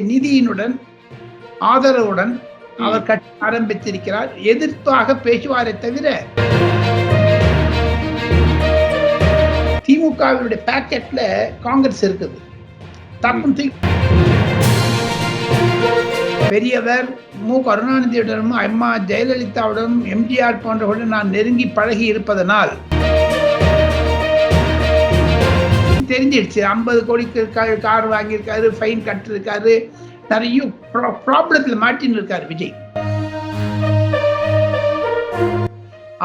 நிதியினுடன் ஆதரவுடன் அவர் கட்சி ஆரம்பித்திருக்கிறார். எதிர்ப்பாக பேசுவாரே தவிர திமுகவினுடைய பாக்கெட்ல காங்கிரஸ் இருக்குது. பெரியவர் மு. கருணாநிதியுடனும் அம்மா ஜெயலலிதாவுடனும் எம்ஜிஆர் போன்றவர்களுடன் நான் நெருங்கி பழகி இருப்பதனால் தெரிஞ்சிடுச்சு. 50 கோடிக்கு கார் வாங்கியிருக்காரு, ஃபைன் கட்டிருக்காரு, நிறைய ப்ராப்ளத்தில் மாட்டின்னு இருக்காரு விஜய்.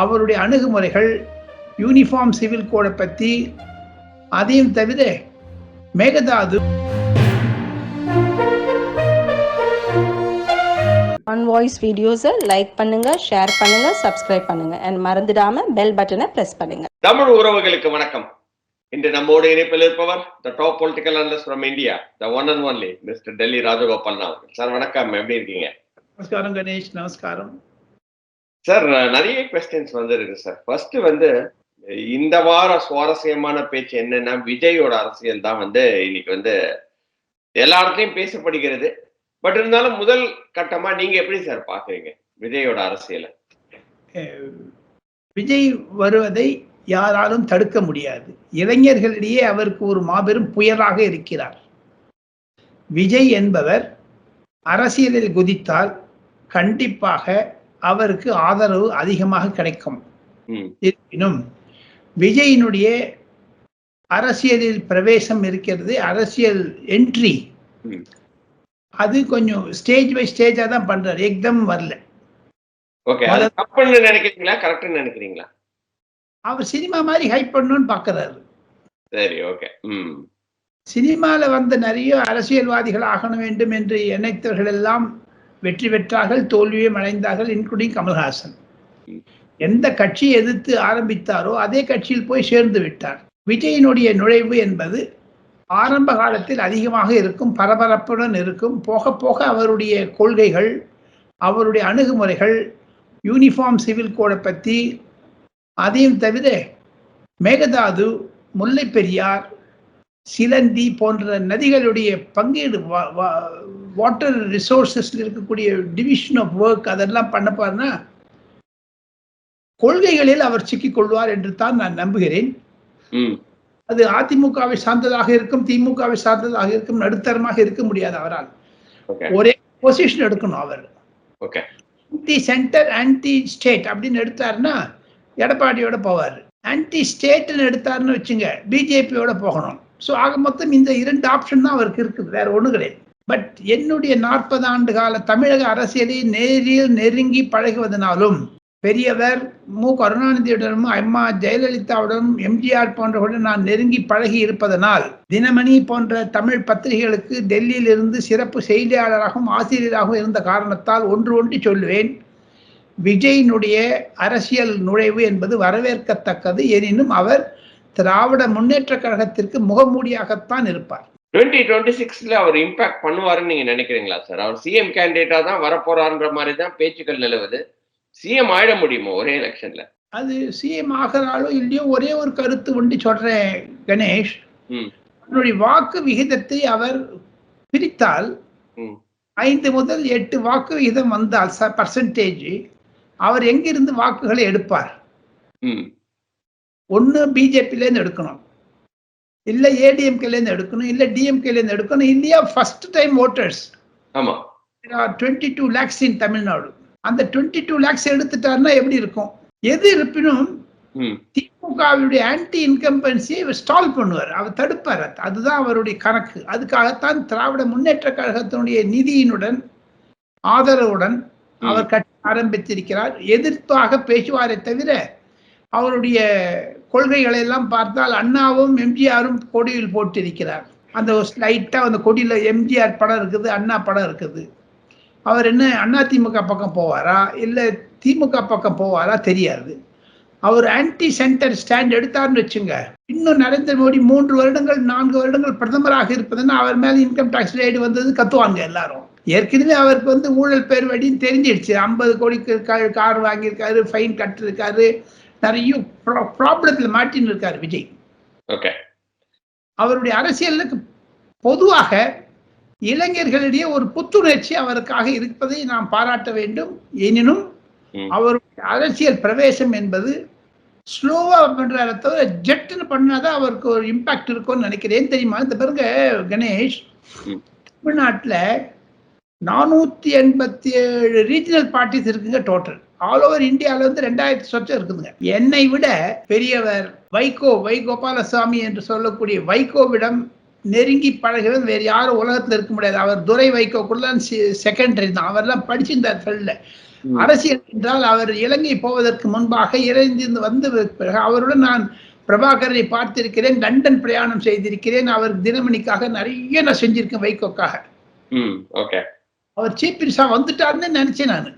அவருடைய அணுகுமுறைகள் யூனிஃபார்ம் சிவில் கோடை பத்தி, அதையும் தவிர மேகதாது ஆன் வாய்ஸ் வீடியோஸை லைக் பண்ணுங்க, ஷேர் பண்ணுங்க, சப்ஸ்கிரைப் பண்ணுங்க and மறந்துடாம பெல் பட்டனை பிரஸ் பண்ணுங்க. தமிழ் உறவுகளுக்கு வணக்கம். இன்று நம்மோடு இணைப்பில் இருப்பவர் the top political analyst from India, the one and only Mr. Delhi Rajagopal அவர்கள். சார் வணக்கம், எப்படி இருக்கீங்க? நமஸ்காரம் கணேஷ். நமஸ்காரம் சார். நிறைய கொஸ்டின்ஸ் இருக்கு சார். ஃபர்ஸ்ட் இந்த வார சுவாரஸ்யமான பேச்சு என்னன்னா, விஜயோட அரசியல் தான் இன்னைக்கு எல்லா இடத்துலயும் பேசப்படுகிறது. பட் இருந்தாலும் முதல் கட்டமா நீங்க எப்படி சார் பாக்குறீங்க விஜயோட அரசியலை? விஜய் வருவதை யாராலும் தடுக்க முடியாது. இளைஞர்களிடையே அவருக்கு ஒரு மாபெரும் புயலாக இருக்கிறார். விஜய் என்பவர் அரசியலில் குதித்தால் கண்டிப்பாக அவருக்கு ஆதரவு அதிகமாக கிடைக்கும். இருப்பினும் விஜயினுடைய அரசியலில் பிரவேசம் இருக்கிறது, அரசியல் என்ட்ரி, அது கொஞ்சம் ஸ்டேஜ் பை ஸ்டேஜா தான் பண்றாரு, ஏக்தம் வரல. நினைக்கிறீங்களா? அவர் சினிமா மாதிரி ஹைப் பண்ணணும்னு பாக்குறாரு. சரி, ஓகே. சினிமால நிறைய அரசியல்வாதிகள் ஆகண வேண்டும் என்று நினைத்தவர்கள் எல்லாம் வெற்றி பெற்றார்கள், தோல்வியும் அடைந்தார்கள், இன்க்ளூடிங் கமல்ஹாசன். எந்த கட்சியை எதிர்த்து ஆரம்பித்தாரோ அதே கட்சியில் போய் சேர்ந்து விட்டார். விஜயினுடைய நுழைவு என்பது ஆரம்ப காலத்தில் அதிகமாக இருக்கும், பரபரப்புடன் இருக்கும். போக போக அவருடைய கொள்கைகள், அவருடைய அணுகுமுறைகள், யூனிஃபார்ம் சிவில் கோடை பற்றி, அதையும் தவிர மேகதாது, முல்லை பெரியார், சிலந்தி போன்ற நதிகளுடைய பங்கீடு, வாட்டர் ரிசோர்சஸ்ல இருக்கக்கூடிய டிவிஷன் ஆஃப் ஒர்க், அதெல்லாம் பண்ண பாருன்னா கொள்கைகளில் அவர் சிக்கிக் கொள்வார் என்று தான் நான் நம்புகிறேன். அது அதிமுகவை சார்ந்ததாக இருக்கும், திமுகவை சார்ந்ததாக இருக்கும், நடுத்தரமாக இருக்க முடியாது. அவரால் ஒரே பொசிஷன் எடுக்கணும். அவர் ஆன்டி சென்டர் ஆன்டி ஸ்டேட் அப்படின்னு எடுத்தாருன்னா எடப்பாடியோட போவார். ஆன்டி ஸ்டேட்னு எடுத்தாருன்னு வச்சுங்க, பிஜேபியோட போகணும். ஸோ ஆக மொத்தம் இந்த 2 ஆப்ஷன் தான் அவருக்கு இருக்குது, வேற ஒண்ணு கிடையாது. பட் என்னுடைய 40 ஆண்டு கால தமிழக அரசியலை நேரில் நெருங்கி பழகுவதனாலும், பெரியவர் மு. கருணாநிதியுடனும் அம்மா ஜெயலலிதாவுடனும் எம்ஜிஆர் போன்றவர்களுடன் நான் நெருங்கி பழகி இருப்பதனால், தினமணி போன்ற தமிழ் பத்திரிகைகளுக்கு டெல்லியில் இருந்து சிறப்பு செய்தியாளராகவும் ஆசிரியராகவும் இருந்த காரணத்தால் ஒன்று சொல்லுவேன், விஜயினுடைய அரசியல் நுழைவு என்பது வரவேற்கத்தக்கது. எனினும் அவர் திராவிட முன்னேற்ற கழகத்திற்கு முகமூடியாகத்தான் இருப்பார். 2026 அவர் இம்பாக்ட் பண்ணுவாருன்னு நீங்க நினைக்கிறீங்களா சார்? அவர் சிஎம் கேண்டிடேட்டா தான் வரப்போறாருன்ற மாதிரி தான் பேச்சுக்கள் நிலவுது. சிஎம் ஆயிட முடியுமோ ஒரே எலெக்ஷன்ல? அது சிஎம் ஆகிறாலோ இல்லையோ, ஒரே ஒரு கருத்து ஒன்று சொல்றேன் கணேஷ். அவருடைய வாக்கு விகிதத்தை அவர் பிரித்தால் 5 முதல் 8 வாக்கு விகிதம் வந்தால் பர்சன்டேஜ், அவர் எங்கிருந்து வாக்குகளை எடுப்பார்? ஒன்னு பிஜேபில இருந்து எடுக்கணும், இல்ல ஏடிஎம்கேல இருந்து எடுக்கணும், இல்ல டிஎம்கேல இருந்து எடுக்கணும், இல்லையா ஃபர்ஸ்ட் டைம் ஓட்டர்ஸ். ஆமா, 22 lakhs இன் தமிழ்நாடு. அந்த 22 lakhs எடுத்துட்டாருன்னா எப்படி இருக்கும்? எது இருப்பினும் திமுகவுடைய ஆன்டி இன்கம்பன்சியை ஸ்டால் பண்ணுவார், அவர் தடுப்பார். அதுதான் அவருடைய கணக்கு. அதுக்காகத்தான் திராவிட முன்னேற்ற கழகத்தினுடைய நிதியினுடன் ஆதரவுடன் அவர் கட்சி ஆரம்பித்திருக்கிறார். எதிர்ப்பாக பேசுவாரே தவிர அவருடைய கொள்கைகளை எல்லாம் பார்த்தால் அண்ணாவும் எம்ஜிஆரும் கொடியில் போட்டிருக்கிறார். அந்த லைட்டா அந்த கொடியில எம்ஜிஆர் படம் இருக்குது, அண்ணா படம் இருக்குது. அவர் என்ன அதிமுக பக்கம் போவாரா இல்ல திமுக பக்கம் போவாரா தெரியாது. அவர் ஆன்டி சென்டர் ஸ்டாண்ட் எடுத்தார்னு வச்சுங்க, இன்னும் நரேந்திர மோடி 3 வருடங்கள் 4 வருடங்கள் பிரதமராக இருப்பதுன்னா அவர் மேல இன்கம் டாக்ஸ் ரைடு வந்தது கத்துவாங்க எல்லாரும். ஏற்கனவே அவருக்கு ஊழல் பேர் வழின்னு தெரிஞ்சிடுச்சு. 50 கோடிக்கு கார் வாங்கியிருக்காரு, ஃபைன் கட்டிருக்காரு, நிறைய ப்ராப்ளத்தில் மாட்டின்னு இருக்காரு விஜய். அவருடைய அரசியலுக்கு பொதுவாக இளைஞர்களிடையே ஒரு புத்துணர்ச்சி அவருக்காக இருப்பதை நாம் பாராட்ட வேண்டும். எனினும் அவருடைய அரசியல் பிரவேசம் என்பது ஸ்லோவா பண்றாரு தவிர ஜெட்னு பண்ணாதான் அவருக்கு ஒரு இம்பாக்ட் இருக்கும்னு நினைக்கிறேன். தெரியுமா? இந்த பாருங்க கணேஷ், தமிழ்நாட்டுல 487 ரீஜனல் பார்ட்டிஸ் இருக்குங்க டோட்டல். ஆல் ஓவர் இந்தியாவில வந்து 2000 சொச்சம் இருக்குதுங்க. என்னை விட பெரியவர் வைகோபாலசாமி என்று சொல்லக்கூடிய வைகோவிடம் நெருங்கி பழகிறது வேறு யாரும் உலகத்துல இருக்க முடியாது. அவர் துரை வைகோக்குள்ள செகண்டரி தான். அவரெல்லாம் படிச்சிருந்தார் ஃபீல்ட்ல. அரசியல் என்றால் அவர் இலங்கை போவதற்கு முன்பாக இறந்து வந்து அவருடன் நான் பிரபாகரனை பார்த்திருக்கிறேன், லண்டன் பிரயாணம் செய்திருக்கிறேன். அவர் தினமணிக்காக நிறைய நான் செஞ்சிருக்கேன் வைகோக்காக. அவர் சீஃப் மினிஸ்டர் வந்துட்டாருன்னு நினைச்சேன் நான்.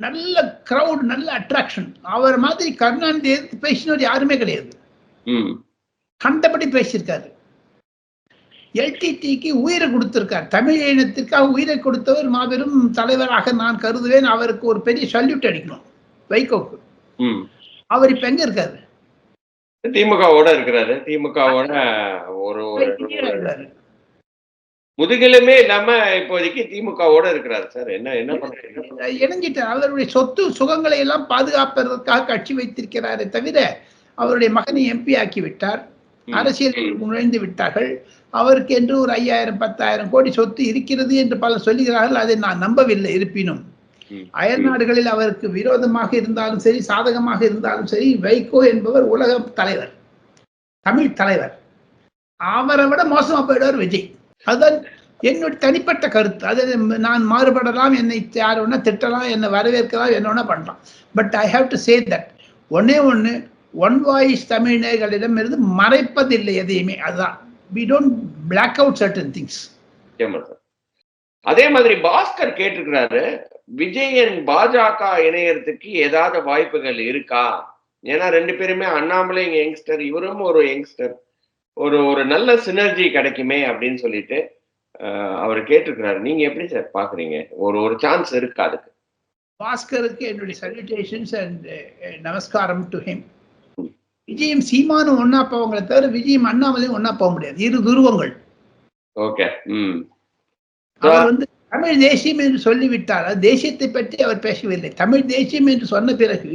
நல்ல கிரௌட், நல்ல அட்ராக்ஷன். அவர் மாதிரி கருணாநிதி எதிர்த்து பேசினவர் யாருமே கிடையாது. கண்டபடி பேசியிருக்காரு. எல்டிடிக்கு உயிரை கொடுத்திருக்கார். தமிழ் இனத்திற்காக உயிரை கொடுத்தவர் மாபெரும் தலைவராக நான் கருதுவேன். அவருக்கு ஒரு பெரிய சல்யூட் அடிக்கணும் வைகோக்கு. அவர் இப்ப எங்க இருக்காரு? திமுகவோட இருக்கிறாரு. திமுகவோட ஒரு முதுகிலுமே இல்லாம இப்போதைக்கு திமுகவோட இருக்கிறாரு சார். என்ன பண்றாரு? இணைஞ்சிட்டார். அவருடைய சொத்து சுகங்களை எல்லாம் பாதுகாப்பதற்காக கட்சி வைத்திருக்கிறாரே தவிர அவருடைய மகனை எம்பி ஆக்கி விட்டார். அரசியலில் நுழைந்து விட்டார்கள். அவருக்கு என்று ஒரு 5000-10,000 கோடி சொத்து இருக்கிறது என்று பலர் சொல்லுகிறார்கள். அதை நான் நம்பவில்லை. இருப்பினும் அயல் நாடுகளில் அவருக்கு விரோதமாக இருந்தாலும் சரி, சாதகமாக இருந்தாலும் சரி, வைகோ என்பவர் உலக தலைவர், தமிழ் தலைவர். அவரை விட மோசமா போயிடுவார் விஜய். அதுதான் என்னுடைய தனிப்பட்ட கருத்து. அதை நான் மாறுபடலாம், என்னை யார் வேணா திட்டலாம், என்னை வரவேற்கலாம், என்ன வேணா பண்ணலாம். But I have to say that one voice தமிழர்களிடம் இருந்து மறைப்பதில்லை எதையுமே. அதுதான், we don't black out certain things. அதே மாதிரி பாஸ்கர் கேட்டிருக்கிறாரு, விஜயன் பாஜக இணையறதுக்கு ஏதாவது வாய்ப்புகள் இருக்கா? ஏன்னா 2 பேருமே, அண்ணாமலை யங்ஸ்டர், இவரும் ஒரு யங்ஸ்டர், ஒரு நல்ல சினர்ஜி கிடைக்குமே அப்படின்னு சொல்லிட்டு அவர் கேட்டிருக்கிறாரு. நீங்க எப்படி சார் பாக்குறீங்க? ஒரு சான்ஸ் இருக்கா அதுக்கு? பாஸ்கருக்கு என்னுடைய சல்யூட்டேஷன்ஸ் அண்ட் நமஸ்காரம் டு ஹிம். விஜயம் சீமானும் ஒன்னா போவங்களை தவிர விஜயம் அண்ணாமலையும் ஒன்னா போக முடியாது. இரு துருவங்கள். அவர் வந்து தமிழ் தேசியம் என்று சொல்லிவிட்டார். தேசியத்தை பற்றி அவர் பேசவில்லை. தமிழ் தேசியம் என்று சொன்ன பிறகு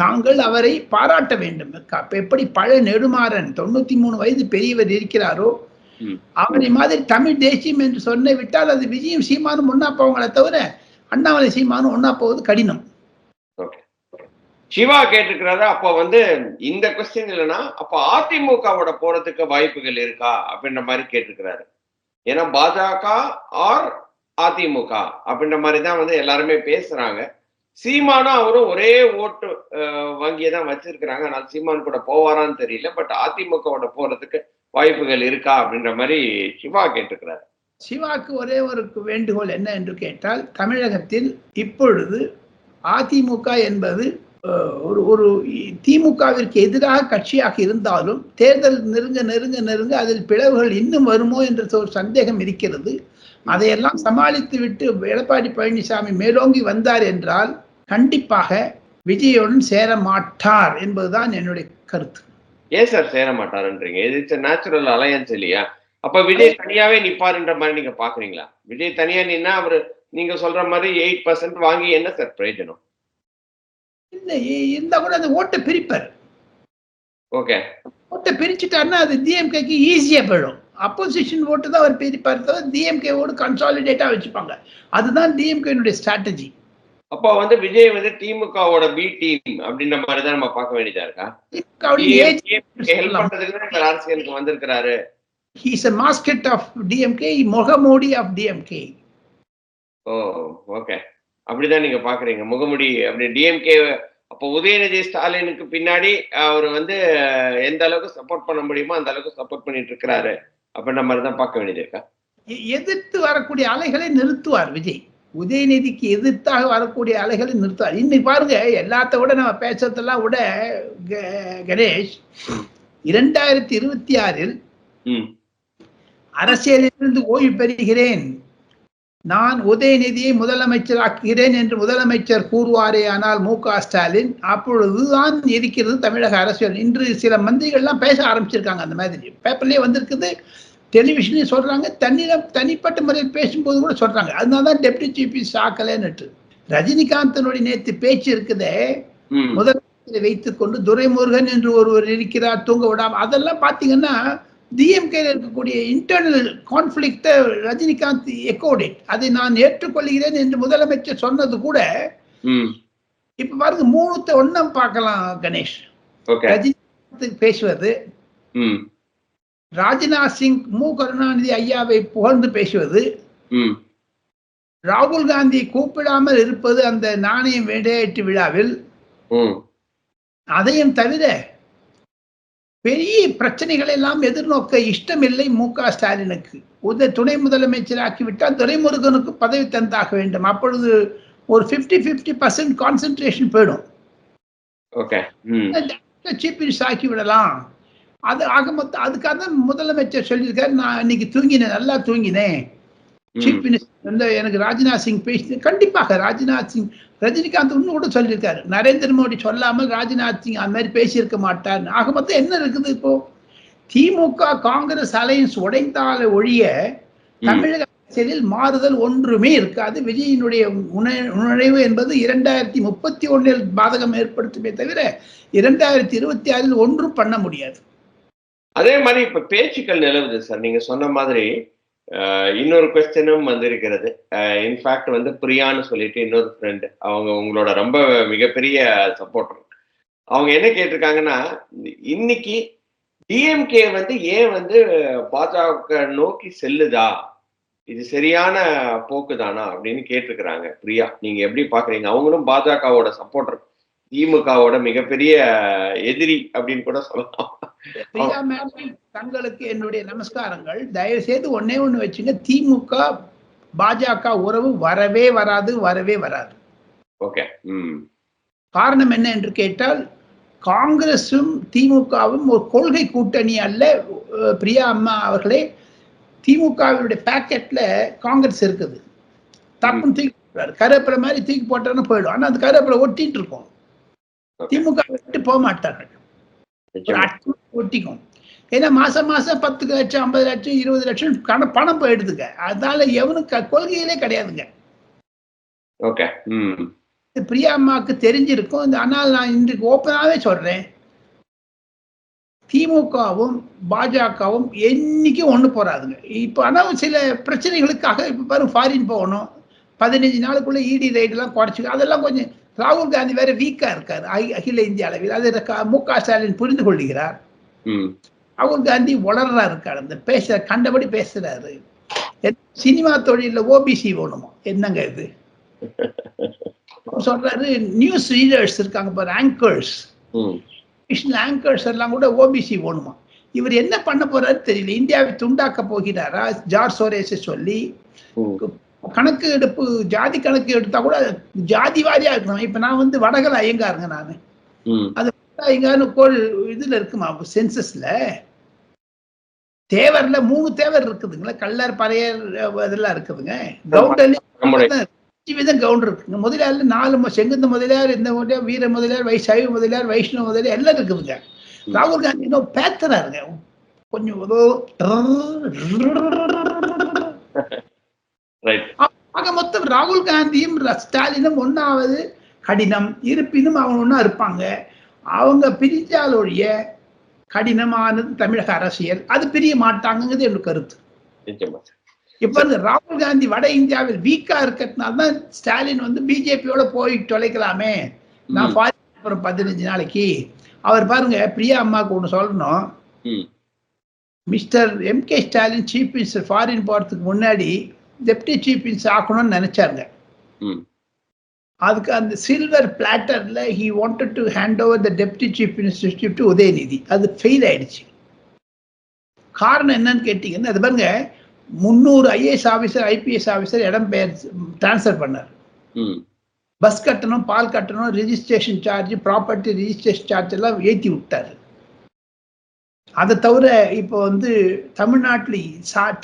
தாங்கள் அவரை பாராட்ட வேண்டும். எப்படி பழ நெடுமாறன் 93 வயது பெரியவர் இருக்கிறாரோ அவரை மாதிரி தமிழ் தேசியம் என்று சொன்ன விட்டால் அது விஜயம் சீமானும் ஒன்னா போவங்களை தவிர அண்ணாமலை சீமானும் ஒன்னா போவது கடினம். சிவா கேட்டிருக்கிறாரு, அப்போ வந்து இந்த கொஸ்டின் இல்லைன்னா அப்போ அதிமுகவோட போறதுக்கு வாய்ப்புகள் இருக்கா அப்படின்ற மாதிரி கேட்டிருக்கிறாரு. ஏன்னா பாஜக ஆர் அதிமுக அப்படின்ற மாதிரி தான் வந்து எல்லாருமே பேசுறாங்க. சீமானும் அவரும் ஒரே ஓட்டு வங்கியை தான் வச்சிருக்கிறாங்க. ஆனால் சீமான் கூட போவாரான்னு தெரியல. பட் அதிமுகவோட போறதுக்கு வாய்ப்புகள் இருக்கா அப்படின்ற மாதிரி சிவா கேட்டிருக்கிறாரு. சிவாக்கு ஒரே ஒரு வேண்டுகோள் என்ன என்று கேட்டால், தமிழகத்தில் இப்பொழுது அதிமுக என்பது ஒரு திமுகவிற்கு எதிராக கட்சியாக இருந்தாலும் தேர்தல் நெருங்க அதில் பிளவுகள் இன்னும் வருமோ என்ற ஒரு சந்தேகம் இருக்கிறது. அதையெல்லாம் சமாளித்து விட்டு எடப்பாடி பழனிசாமி மேலோங்கி வந்தார் என்றால் கண்டிப்பாக விஜயுடன் சேர மாட்டார் என்பதுதான் என்னுடைய கருத்து. ஏன் சார் சேர மாட்டாருன்றீங்க? இட்ஸ் நேச்சுரல் அலையன்ஸ் இல்லையா? அப்ப விஜய் தனியாவே நிப்பாருன்ற மாதிரி நீங்க பாக்குறீங்களா? விஜய் தனியா நின்னா அவரு நீங்க சொல்ற மாதிரி 8% வாங்கி என்ன சார் பிரயோஜனம்? இருந்தா கூட அந்த ஓட்டை பிரிப்பார். ஓகே, ஓட்டை பிரிச்சுட்டாருன்னா அது டிஎம்கேக்கு ஈஸியா போயிடும். அப்போசிஷன் ஓட்டு தான் அவர் பிரிப்பார் தவிர டிஎம்கேவோடு கன்சாலிடேட்டா வச்சுப்பாங்க. அதுதான் டிஎம்கேனுடைய ஸ்ட்ராட்டஜி. அப்போ வந்து விஜய் வந்து திமுகவோட பி டீம் அப்படின்ற மாதிரி தான் நம்ம பார்க்க வேண்டியதா இருக்கா? அரசியலுக்கு வந்திருக்கிறாரு. He is a mascot of DMK, முகமூடி of DMK. ஓ, ஓகே, அப்படிதான் நீங்க பாக்குறீங்க முகமுடி அப்படி டிஎம்கே. அப்போ உதயநிதி ஸ்டாலினுக்கு பின்னாடி அவர் வந்து எந்த அளவுக்கு சப்போர்ட் பண்ண முடியுமோ அந்த அளவுக்கு சப்போர்ட் பண்ணிட்டு இருக்கிறாரு அப்படின்ற மாதிரி தான் பார்க்க வேண்டியது இருக்கா? எதிர்த்து வரக்கூடிய அலைகளை நிறுத்துவார் விஜய். உதயநிதிக்கு எதிர்த்தாக வரக்கூடிய அலைகளை நிறுத்துவார். இன்னைக்கு பாருங்க, எல்லாத்த விட நம்ம பேசுறதெல்லாம் விட கணேஷ், 2026 அரசியலிலிருந்து ஓய்வு பெறுகிறேன், நான் உதயநிதியை முதலமைச்சராக்குகிறேன் என்று முதலமைச்சர் கூறுவாரே ஆனால் மு.க. ஸ்டாலின், அப்பொழுதுதான் இருக்கிறது தமிழக அரசியல். இன்று சில மந்திரிகள்லாம் பேச ஆரம்பிச்சிருக்காங்க. அந்த மாதிரி பேப்பர்லயே வந்திருக்குது. டெலிவிஷன்லயும் சொல்றாங்க, தனிப்பட்ட முறையில் பேசும்போது கூட சொல்றாங்க. அதனாலதான் டெப்டி சீஃப் ஆக்கலன்னுட்டு. ரஜினிகாந்தனுடைய நேத்து பேச்சு இருக்குதே, முதலமைச்சரை வைத்துக் கொண்டு துரைமுருகன் என்று ஒருவர் இருக்கிறார், தூங்க விடாம, அதெல்லாம் பாத்தீங்கன்னா டிஎம்கேல இருக்கக்கூடிய இன்டர்னல் கான்ஃபிளிக்ட ரஜினிகாந்த் எக்கோடேட். அதை நான் ஏற்றுக்கொள்கிறேன் என்று முதலமைச்சர் சொன்னது கூட இப்ப பாருங்க, மூணுத்த ஒன்னம் பார்க்கலாம் கணேஷ். ரஜினிகாந்த் பேசுவது, ராஜ்நாத் சிங் மு கருணாநிதி ஐயாவை புகழ்ந்து பேசுவது, ராகுல் காந்தி கூப்பிடாமல் இருப்பது அந்த நாணயம் வேட்டையாட்டு விழாவில், அதையும் தவிர பெரிய பிரச்சனைகள் எல்லாம் எதிர்நோக்க இஷ்டமில்லை மு.க. ஸ்டாலினுக்கு. துணை முதலமைச்சராக்கிவிட்டால் துரைமுருகனுக்கு பதவி தந்தாக வேண்டும். அப்பொழுது ஒரு 50-50% கான்சென்ட்ரேஷன் போயிடும். சீஃப் மினிஸ்டர் ஆக்கி விடலாம். அது ஆக மொத்தம் அதுக்காக தான் முதலமைச்சர் சொல்லியிருக்காரு, நான் இன்னைக்கு தூங்கினேன், நல்லா தூங்கினேன். சீஃப் மினிஸ்டர் வந்து எனக்கு ராஜ்நாத் சிங் பேசி, கண்டிப்பாக ராஜ்நாத் சிங், ரஜினிகாந்த் இன்னும் கூட சொல்லியிருக்காரு, நரேந்திர மோடி சொல்லாமல் ராஜ்நாத் சிங் அந்த மாதிரி பேசியிருக்க மாட்டார். ஆக மொத்தம் என்ன இருக்குது, இப்போ திமுக காங்கிரஸ் அலையன்ஸ் உடைந்தால ஒழிய தமிழக அரசியலில் மாறுதல் ஒன்றுமே இருக்காது. விஜயினுடைய நுழைவு என்பது 2031 பாதகம் ஏற்படுத்துமே தவிர 2026 ஒன்றும் பண்ண முடியாது. அதே மாதிரி இப்ப பேச்சுக்கள் நிலவுது சார். நீங்க சொன்ன மாதிரி இன்னொரு கொஸ்டினும் வந்திருக்கிறது. இன்ஃபேக்ட் வந்து பிரியான்னு சொல்லிட்டு இன்னொரு ஃப்ரெண்டு, அவங்க உங்களோட ரொம்ப மிகப்பெரிய சப்போர்ட்டர். அவங்க என்ன கேட்டிருக்காங்கன்னா, இன்னைக்கு டிஎம்கே வந்து ஏன் வந்து பாஜக நோக்கி செல்லுதா, இது சரியான போக்கு தானா அப்படின்னு கேட்டிருக்கிறாங்க. பிரியா, நீங்க எப்படி பாக்குறீங்க? அவங்களும் பாஜகவோட சப்போர்ட்டர், திமுகவோட மிகப்பெரிய எதிரி அப்படின்னு கூட சொல்லலாம். பிரியா மேடம், தங்களுக்கு என்னுடைய நமஸ்காரங்கள். தயவு செய்து ஒன்னே ஒண்ணு வச்சுங்க, திமுக பாஜக உறவு வரவே வராது, வரவே வராது. ஓகே. காரணம் என்ன என்று கேட்டால், காங்கிரசும் திமுகவும் ஒரு கொள்கை கூட்டணி அல்ல. பிரியா அம்மா அவர்களே, திமுகவுடைய பேக்கெட்ல காங்கிரஸ் இருக்குது. தப்புன்னு தூக்கி போடுறாரு, கருவேப்பிலை மாதிரி தூக்கி போட்டான்னு போயிடும். ஆனா அந்த கருவேப்பிலை ஒட்டிட்டு இருக்கும். திமுக விட்டு போக மாட்டார்கள், ஒட்டிக்கும். ஏன்னா மாசம் மாசம் 10 லட்சம் 50 லட்சம் 20 லட்சம் பணம் போயிடுதுங்க. அதனால எவனுக்கு கொள்கையிலே கிடையாதுங்க. பிரியா அம்மாவுக்கு தெரிஞ்சிருக்கும். ஆனால் நான் இன்றைக்கு ஓப்பனாவே சொல்றேன், திமுகவும் பாஜகவும் என்னைக்கும் ஒண்ணு போறாதுங்க. இப்ப ஆனா சில பிரச்சனைகளுக்காக இப்ப பாருங்க, ஃபாரின் போகணும், 15 நாளுக்குள்ள இடி ரைட் எல்லாம் குறைச்சு, அதெல்லாம் கொஞ்சம் ராகுல் காந்தி வேற வீக்கா இருக்காரு அகில இந்திய அளவில். அது மு.க. ஸ்டாலின் புரிந்து கொள்கிறார். ராகுல் காந்தி வளர்றா இருக்காரு, அந்த கண்டபடி பேசுறாரு. சினிமா தொழில ஓபிசி வேணுமா, என்னங்க இது சொல்றாரு. நியூஸ் ரீடர்ஸ் இருக்காங்க பாரு, ஆங்கர்ஸ், ஆங்கர்ஸ் எல்லாம் கூட ஓபிசி வேணுமா. இவர் என்ன பண்ண போறாரு தெரியல. இந்தியாவை துண்டாக்க போகிறாரா, ஜார்ஜ் சோரேஸை சொல்லி கணக்கு எடுப்பு, ஜாதி கணக்கு எடுத்தா கூட ஜாதி வாரியா இருக்கணும். இப்ப நான் வந்து வடகல ஐயங்காருங்க, நானு அது ஐயங்காரு கோள் இதுல இருக்குமா, சென்சஸ்ல தேவர்ல 3 தேவர் இருக்குதுங்களா, கல்லர் பறையர் இதெல்லாம் இருக்குதுங்க. கவுண்டர்ல கவுண்டர் இருக்குங்க. முதலியார்ல 4 செங்குந்த முதலியார், இந்த முதலியார், வீர முதலியார், சைவ முதலியார், வைஷ்ணவ முதலியார் எல்லாம் இருக்குதுங்க. ராகுல் காந்தி இன்னும் பேத்தராருங்க, கொஞ்சம் ஆக மொத்தம் ராகுல் காந்தியும் ஸ்டாலினும் ஒன்னாவது கடினம். இருப்பினும் அவங்க ஒன்னா இருப்பாங்க. அவங்க பிரிஞ்சாலொழிய கடினமானது தமிழக அரசியல், அது பிரிய மாட்டாங்கிறது என்னோட கருத்து. இப்ப ராகுல் காந்தி வட இந்தியாவில் வீக்கா இருக்கிறதுனால்தான் ஸ்டாலின் வந்து பிஜேபியோட போய் தொலைக்கலாமே, நான் 15 நாளைக்கு. அவர் பாருங்க, பிரியா அம்மாவுக்கு ஒண்ணு சொல்லணும், mister MK. Stalin chief minister foreign போறதுக்கு முன்னாடி டெப்டி சீஃப் மினிஸ்டர் ஆக்கணும்னு நினைச்சாருங்க. அதுக்கு அந்த சில்வர் பிளாட்டர்ல he wanted to hand over the deputy chief ministership to Udhayanidhi. அது ஃபெயில் ஆயிடுச்சு. காரணம் என்னன்னு கேட்டீங்கன்னா, அது பாருங்க, 300 ஐஏஎஸ் ஆபீசர் ஐபிஎஸ் ஆபீசர் இடம் பெயர் டிரான்ஸ்பர் பண்ணார். பஸ் கட்டணம், பால் கட்டணம், registration charge, property registration charge எல்லாம் ஏற்றி விட்டாரு. அதை தவிர இப்போ வந்து தமிழ்நாட்டில்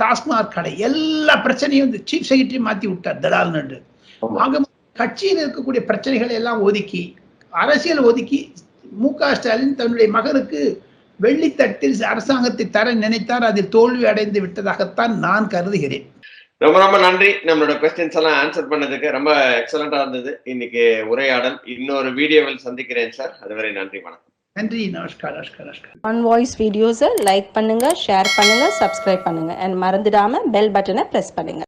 டாஸ்மாக் கடை எல்லா பிரச்சனையும் வந்து சீஃப் செக்ரட்டரி மாத்தி விட்டார் தடால்னு. ஆக கட்சியில் இருக்கக்கூடிய பிரச்சனைகளை எல்லாம் ஒதுக்கி, அரசியல் ஒதுக்கி, மு.க. ஸ்டாலின் தன்னுடைய மகனுக்கு வெள்ளித்தட்டில் அரசாங்கத்தை தர நினைத்தார், அதில் தோல்வி அடைந்து விட்டதாகத்தான் நான் கருதுகிறேன். ரொம்ப ரொம்ப நன்றி. நம்மளோட கொஸ்டின்ஸ் எல்லாம் ஆன்சர் பண்ணதுக்கு ரொம்ப எக்ஸலண்டா இருந்தது இன்னைக்கு உரையாடல். இன்னொரு வீடியோவில் சந்திக்கிறேன் சார். அதுவரை நன்றி, வணக்கம். நன்றி, நமஸ்கார், நமஸ்கார், நமஸ்கார். ஆன் வாய்ஸ் வீடியோஸை லைக் பண்ணுங்க, ஷேர் பண்ணுங்க, சப்ஸ்கிரைப் பண்ணுங்க அண்ட் மறந்துடாம பெல் பட்டனை பிரஸ் பண்ணுங்க.